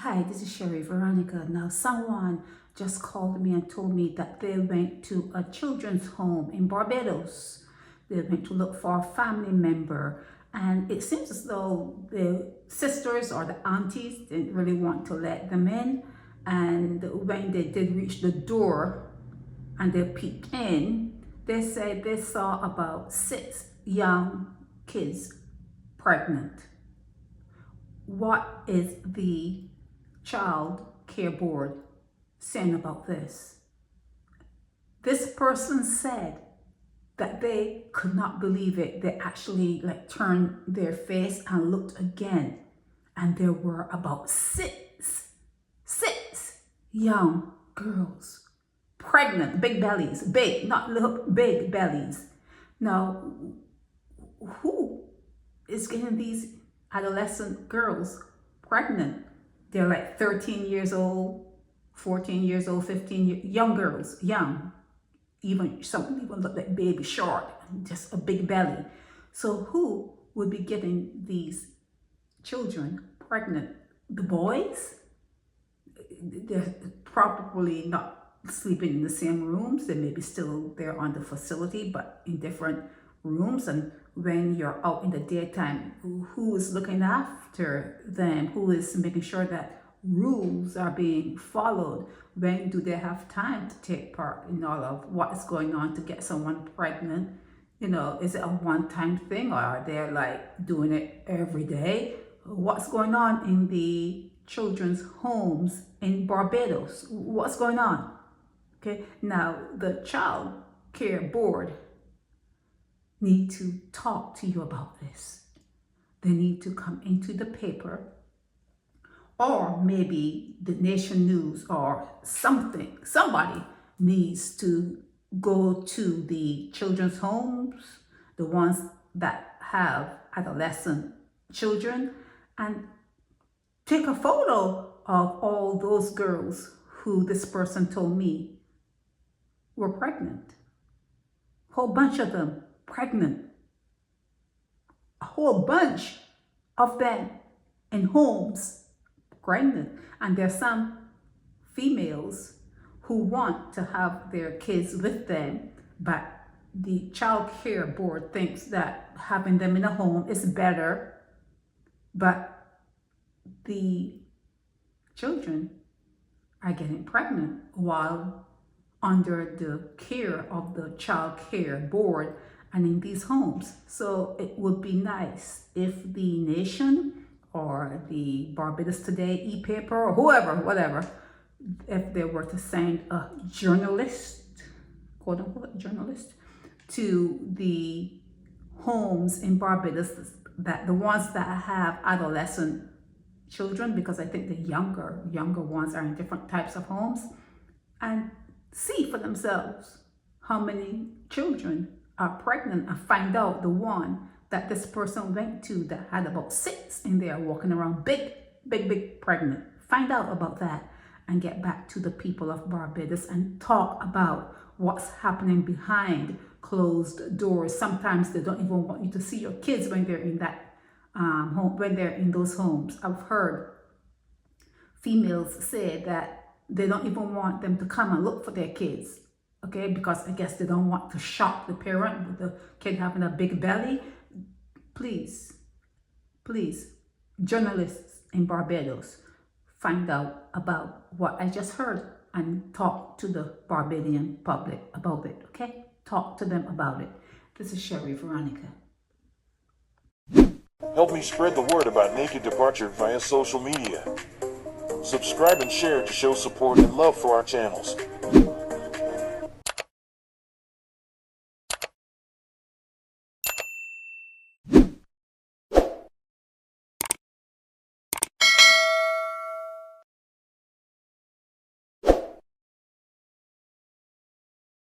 Hi, this is Sherry Veronica. Now, someone just called me and told me that they went to a children's home in Barbados. They went to look for a family member, and it seems as though the sisters or the aunties didn't really want to let them in. And when they did reach the door and they peeked in, they said they saw about 6 young kids pregnant. What is the Child Care Board saying about this? This person said that they could not believe it. They actually turned their face and looked again, and there were about six young girls pregnant, big bellies, big, not little, big bellies. Now, who is getting these adolescent girls pregnant? They're like 13 years old, 14 years old, 15 years, young girls, young. Even some even look like baby short, just a big belly. So who would be getting these children pregnant? The boys? They're probably not sleeping in the same rooms. They may be still there on the facility, but in different rooms. And when you're out in the daytime, who is looking after them? Who is making sure that rules are being followed? When do they have time to take part in all of what is going on to get someone pregnant? You know, is it a one-time thing, or are they doing it every day? What's going on in the children's homes in Barbados? What's going on? Okay, now the Child Care Board need to talk to you about this. They need to come into the paper, or maybe the Nation News or something. Somebody needs to go to the children's homes, the ones that have adolescent children, and take a photo of all those girls who this person told me were pregnant. A whole bunch of them pregnant. A whole bunch of them in homes pregnant. And there's some females who want to have their kids with them, but the Child Care Board thinks that having them in a home is better, but the children are getting pregnant while under the care of the Child Care Board and in these homes. So it would be nice if the Nation or the Barbados Today e-paper or whoever, whatever, if they were to send a journalist, quote unquote journalist, to the homes in Barbados, that the ones that have adolescent children, because I think the younger ones are in different types of homes, and see for themselves how many children are pregnant, and find out the one that this person went to that had about 6 in there walking around big pregnant. Find out about that and get back to the people of Barbados and talk about what's happening behind closed doors. Sometimes they don't even want you to see your kids when they're in that home, when they're in those homes. I've heard females say that they don't even want them to come and look for their kids, okay? Because I guess they don't want to shock the parent with the kid having a big belly. Please, journalists in Barbados, find out about what I just heard and talk to the Barbadian public about it, okay? Talk to them about it. This is Sherry Veronica. Help me spread the word about Naked Departure via social media. Subscribe and share to show support and love for our channels.